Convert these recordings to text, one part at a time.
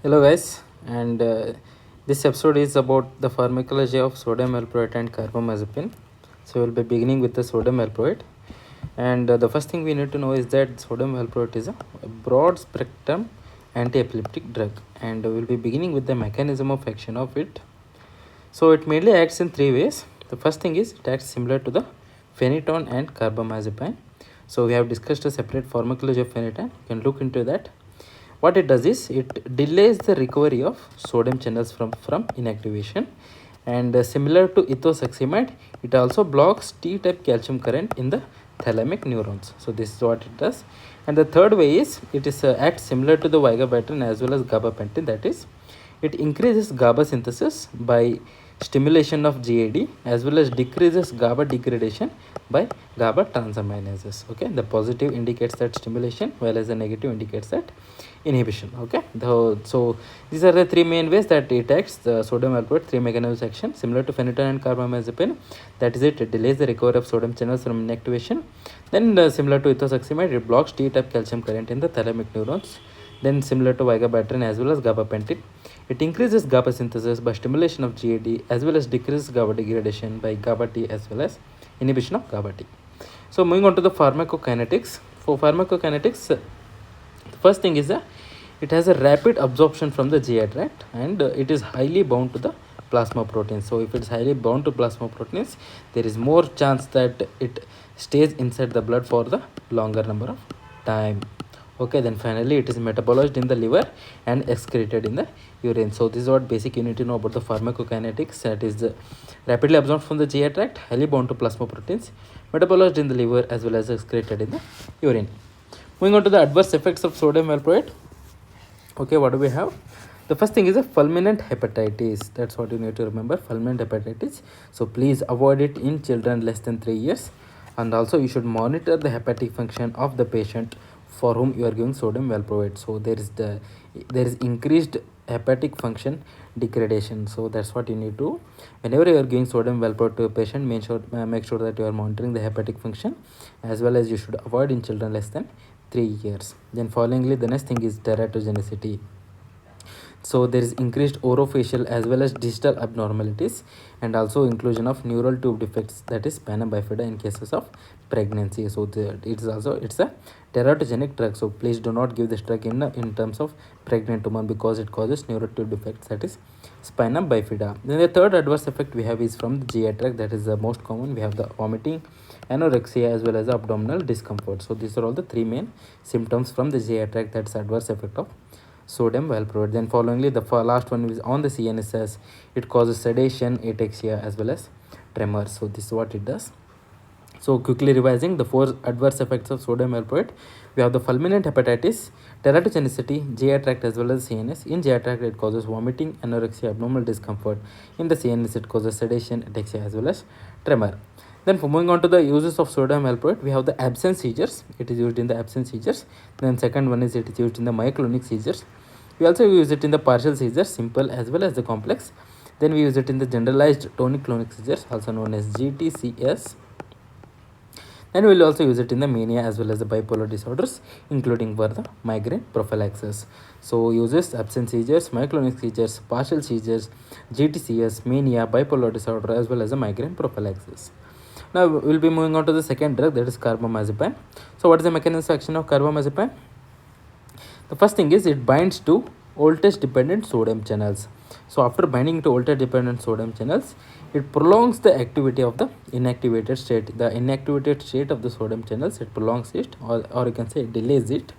Hello guys, and this episode is about the pharmacology of sodium valproate and carbamazepine. So we'll be beginning with the sodium valproate, and the first thing we need to know is that sodium valproate is a broad spectrum anti-epileptic drug, and we'll be beginning with the mechanism of action of it. So it mainly acts in three ways. The first thing is it acts similar to the phenytoin and carbamazepine. So we have discussed a separate pharmacology of phenytoin. You can look into that. What it does is it delays the recovery of sodium channels from inactivation, and similar to ethosuximide, it also blocks T-type calcium current in the thalamic neurons. So this is what it does. And the third way is it is acts similar to the vigabatrin as well as gabapentin. That is, it increases GABA synthesis by stimulation of GAD as well as decreases GABA degradation by GABA transaminases. Okay, the positive indicates that stimulation, while as the negative indicates that inhibition. Okay, so these are the three main ways that it acts. The sodium valproate, three mechanisms of action similar to phenytoin and carbamazepine. That is it delays the recovery of sodium channels from inactivation. Then similar to ethosuximide, it blocks T-type calcium current in the thalamic neurons. Then similar to vigabatrin as well as gabapentin, it increases GABA synthesis by stimulation of GAD as well as decreases GABA degradation by GABA T as well as inhibition of GABA T. So moving on to the pharmacokinetics. For pharmacokinetics, the first thing is that it has a rapid absorption from the GI tract, and it is highly bound to the plasma proteins. So if it's highly bound to plasma proteins, there is more chance that it stays inside the blood for the longer number of time. Okay, then finally it is metabolized in the liver and excreted in the urine. So this is what basic you need to know about the pharmacokinetics. That is rapidly absorbed from the GI tract, highly bound to plasma proteins, metabolized in the liver as well as excreted in the urine. Moving on to the adverse effects of sodium valproate. Okay, what do we have? The first thing is a fulminant hepatitis. That's what you need to remember, fulminant hepatitis. So please avoid it in children less than 3 years. And also you should monitor the hepatic function of the patient for whom you are giving sodium valproate. So there is increased hepatic function degradation. So that's what you need to, whenever you are giving sodium valproate to a patient, make sure that you are monitoring the hepatic function, as well as you should avoid in children less than 3 years. Then followingly, the next thing is teratogenicity. So there is increased orofacial as well as digital abnormalities, and also inclusion of neural tube defects, that is spina bifida, in cases of pregnancy. So it's a teratogenic drug. So please do not give this drug in terms of pregnant woman, because it causes neural tube defects, that is spina bifida. Then the third adverse effect we have is from the GI tract. That is the most common. We have the vomiting, anorexia as well as abdominal discomfort. So these are all the three main symptoms from the GI tract. That's adverse effect of sodium valproate. Then followingly, the last one is on the CNS. It causes sedation, ataxia as well as tremors. So this is what it does. So quickly revising the four adverse effects of sodium valproate, we have the fulminant hepatitis, teratogenicity, GI tract as well as CNS. In GI tract, it causes vomiting, anorexia, abdominal discomfort. In the CNS, it causes sedation, ataxia as well as tremor. Then for moving on to the uses of sodium valproate, we have the absence seizures. It is used in the absence seizures. Then second one is it is used in the myoclonic seizures. We also use it in the partial seizures, simple as well as the complex. Then we use it in the generalized tonic-clonic seizures, also known as GTCS. And we will also use it in the mania as well as the bipolar disorders, including for the migraine prophylaxis. So uses absence seizures, myoclonic seizures, partial seizures, GTCS, mania, bipolar disorder as well as the migraine prophylaxis. Now we will be moving on to the second drug, that is carbamazepine. So what is the mechanism of action of carbamazepine? The first thing is it binds to voltage dependent sodium channels. So after binding to voltage dependent sodium channels, it prolongs the activity of the inactivated state. The inactivated state of the sodium channels, it prolongs it, or you can say it delays it.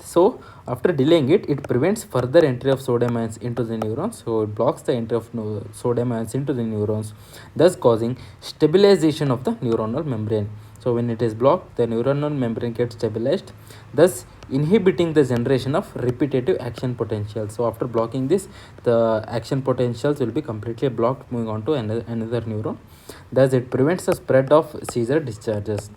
So after delaying it, it prevents further entry of sodium ions into the neurons. So it blocks the entry of sodium ions into the neurons, thus causing stabilization of the neuronal membrane. So when it is blocked, the neuronal membrane gets stabilized, thus inhibiting the generation of repetitive action potentials. So after blocking this, the action potentials will be completely blocked, moving on to another neuron. Thus it prevents the spread of seizure discharges.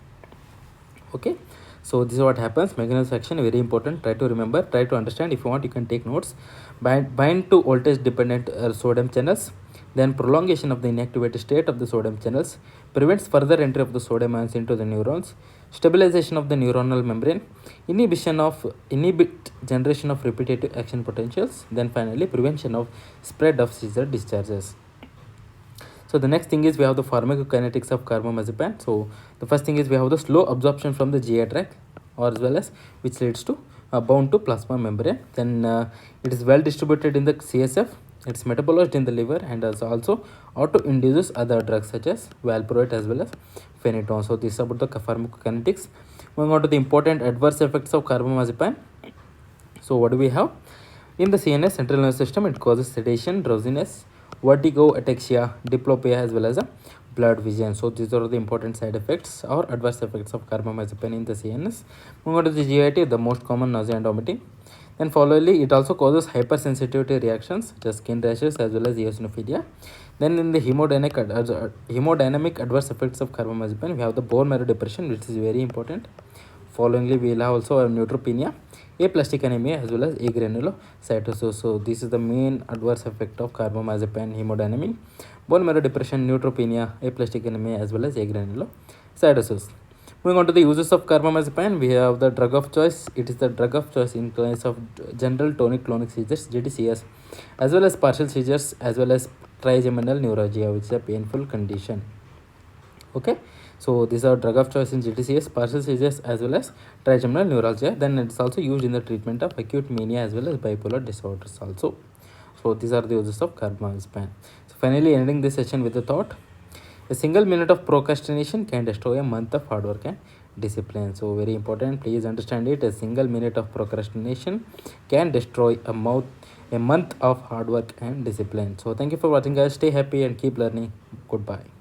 Okay, so this is what happens. Mechanism of action, very important. Try to remember, try to understand. If you want, you can take notes. Bind to voltage dependent sodium channels, Then prolongation of the inactivated state of the sodium channels prevents further entry of the sodium ions into the neurons, stabilization of the neuronal membrane, inhibit generation of repetitive action potentials, then finally prevention of spread of seizure discharges. So the next thing is we have the pharmacokinetics of carbamazepine. So the first thing is we have the slow absorption from the GI tract, or as well as which leads to bound to plasma membrane. Then it is well distributed in the CSF. It's metabolized in the liver and also auto induces other drugs such as valproate as well as phenytoin. So this is about the pharmacokinetics. Moving on to the important adverse effects of carbamazepine. So what do we have? In the CNS central nervous system, it causes sedation, drowsiness, vertigo, ataxia, diplopia as well as a blurred vision. So these are the important side effects or adverse effects of carbamazepine in the CNS. Moving on to the GIT, the most common nausea and vomiting. Then followingly, it also causes hypersensitivity reactions such as skin rashes as well as eosinophilia. Then in the hemodynamic adverse effects of carbamazepine, we have the bone marrow depression, which is very important. Followingly, we will have also neutropenia, aplastic anemia as well as agranulocytosis. So this is the main adverse effect of carbamazepine: hemodynamic, bone marrow depression, neutropenia, aplastic anemia as well as agranulocytosis. Moving on to the uses of carbamazepine, we have the drug of choice. It is the drug of choice in case of general tonic-clonic seizures (GTCS), as well as partial seizures, as well as trigeminal neuralgia, which is a painful condition. Okay, so these are drug of choice in GTCS, partial seizures as well as trigeminal neuralgia. Then it's also used in the treatment of acute mania as well as bipolar disorders also. So these are the uses of carbamazepine. So finally, ending this session with a thought: a single minute of procrastination can destroy a month of hard work and discipline. So very important, please understand it. A single minute of procrastination can destroy a month of hard work and discipline. So thank you for watching, guys. Stay happy and keep learning. Goodbye.